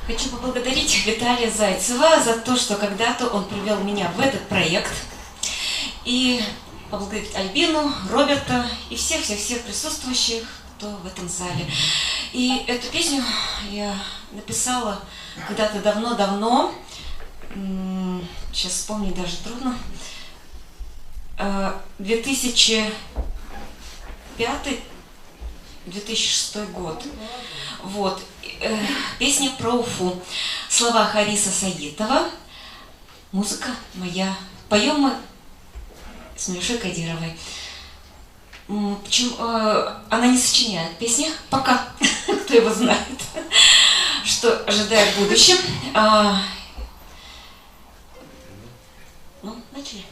Хочу поблагодарить Виталия Зайцева за то, что когда-то он привел меня в этот проект. И поблагодарить Альбину, Роберта и всех-всех-всех присутствующих, кто в этом зале. И эту песню я написала когда-то давно-давно. Сейчас вспомнить даже трудно. 2005-2006 год. Вот. Песня про Уфу. Слова Хариса Саитова. Музыка моя. Поем мы с Милюшей Кадировой. Почему она не сочиняет песни? Пока. Кто его знает. Что ожидает в будущем. Ну, начали.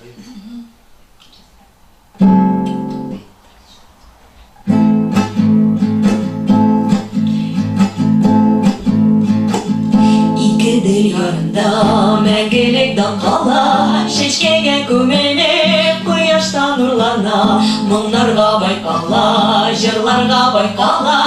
Dil yarında мәңгілік қала шешкеге көмеліп құяштан нұрлана мұңларға байқала жырларға байқала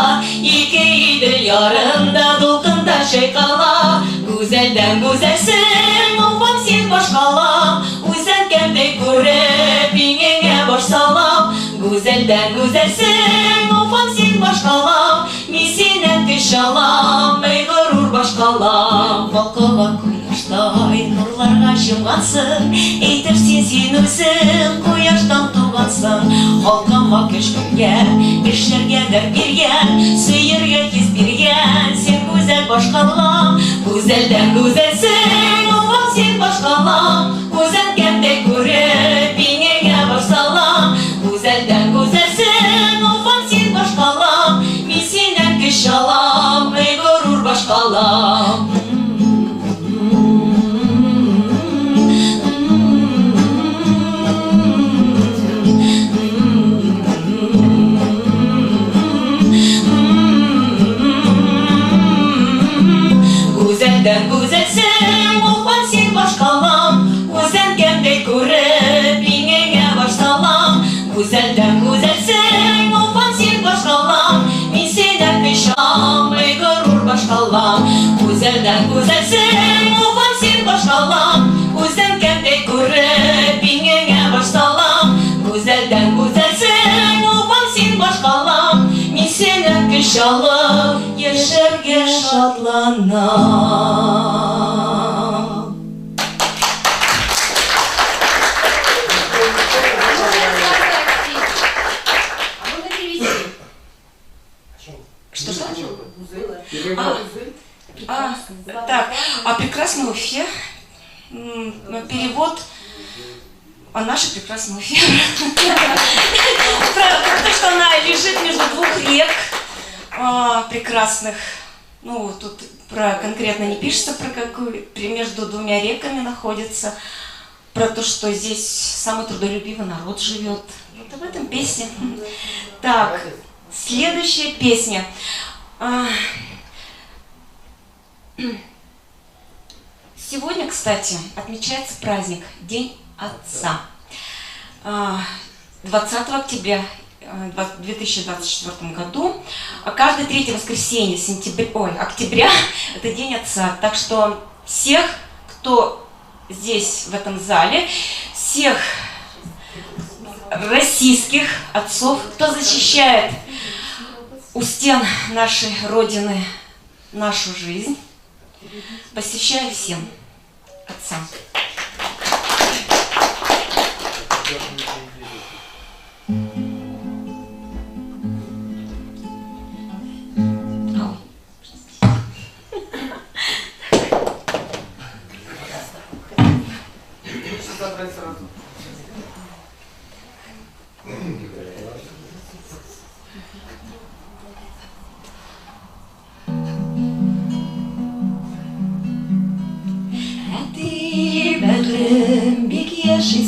екі иділ ярында толқында шайқала гүзелден гүзелсің ұлпам сен башқалам өзәткенде көріп еңеңе баш салам гүзелден гүзелсің ұлпам сен башқалам мен сенен күш алам ғұрур башқалам балқыған құяштай нұрларға жұмғансың әйтерсің сен өзің құяштан туғансың халқыма күш берген кішілерге дәр берген сүйерге кез берген сен гүзел башқалам гүзелден гүзелсің ұлпам сен башқалам өзәткенде көріп еңеңе баш салам гүзелден гүзелсің ұлпам сен башқалам мен сенен күш алам ғұрур башқалам Güzelden güzelsin, ulan sen başkalam Özengende görüp, inenge başsalam Güzelden güzelsin, ulan sen başkalam Min senden peşam, gurur başkalam Güzelden güzelsin, ulan sen başkalam Özengende görüp, inenge başsalam Güzelden güzelsin, ulan sen başkalam Min senden peşalım Yaşarga şadlanam. Что-что? Так, о прекрасной Уфе. Перевод о нашей прекрасной Уфе. Про то, что она лежит между двух рек прекрасных. Ну, тут про конкретно не пишется, про какую между двумя реками находится. Про то, что здесь самый трудолюбивый народ живет. Вот об этом песня. Так, следующая песня. Сегодня, кстати, отмечается праздник День Отца. 20 октября в 2024 году. Каждое третье воскресенье октября – это День Отца. Так что всех, кто здесь, в этом зале, всех российских отцов, кто защищает у стен нашей Родины нашу жизнь, посвящаю всем отцам.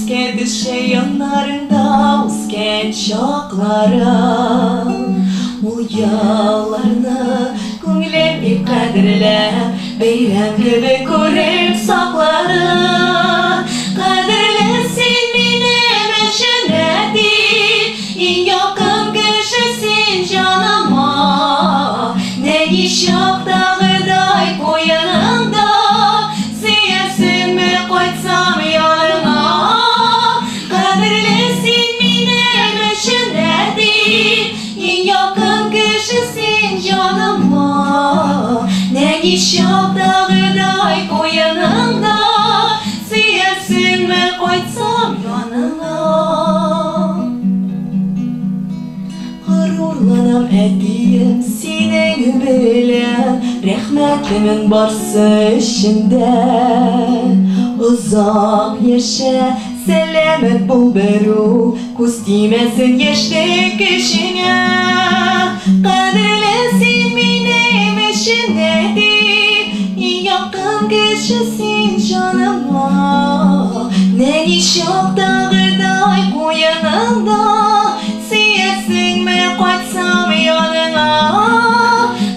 Düşke düşe yanlarında uzken çoklarım Uyalarını көңілем bir қадірлеп Бейрем gibi көріп сақlarым Қадірлі сен менің үшін әділ Ең якын кішісің жаныма Ne iş yoktağıday koyanım şokdağıday koyanında Siyesin mi koysam yanına Gururlanam ettiğim senin bilen Rahmetimin barsı içinde Uzak yaşa selamet bul beru Kustimesin yaşlık işine Kadirlesin benim işindedir Yakın kişisin canıma Ne iş yok dağıday koyanında Siyesin mi koysam yanına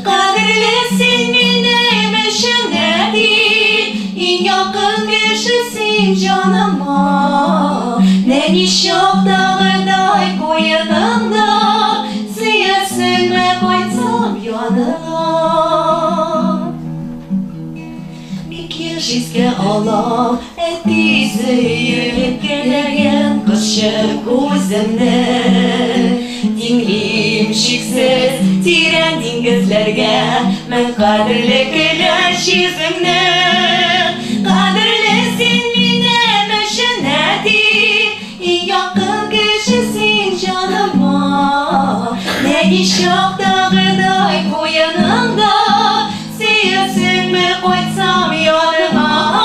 Kadirlesin benim işindedir Yakın kişisin canıma Ne iş yok dağıday koyanında Siyesin mi koysam yanına Bir kişiske Allah ettiyse yürüp gelegen Kaşık gözümle Dinliyim şiksiz tiren dingizlerge Men kadirli güleş yüzümle Kadirlisin benim eşenedir Yakın kişisin canıma Ne iş yok dağıday bu yanında Siyesin mi koysam yanıma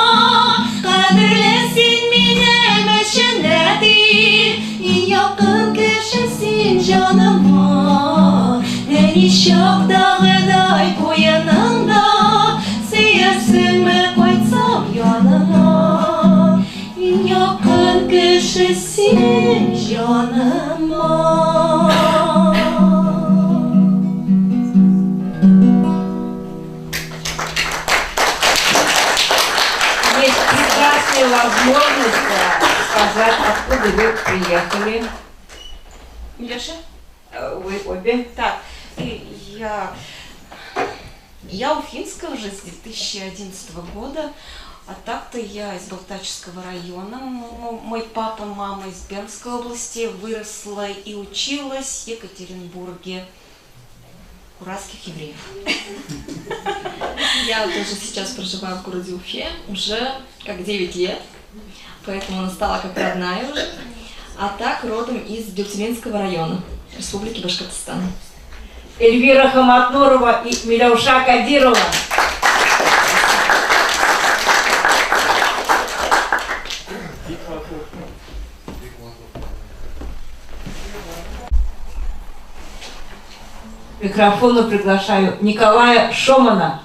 Kadirlisin benim eşenedir Yakın kişisin canıma Ne iş yok dağıday bu yanında Siyesin mi koysam yanıma Yakın kişisin canıma Есть прекрасная возможность сказать, откуда вы приехали. Леша? Вы обе. Так, я уфимская уже с 2011 года, а так-то я из Балтачевского района. Мой папа, мама из Пермской области, выросла и училась в Екатеринбурге. Уральских евреев. Я тоже сейчас проживаю в городе Уфе уже как 9 лет, поэтому она стала как родная уже. А так родом из Бельтелинского района, Республики Башкортостан. Эльвира Хаматнурова и Милауша Кадирова. К микрофону приглашаю Николая Шомана.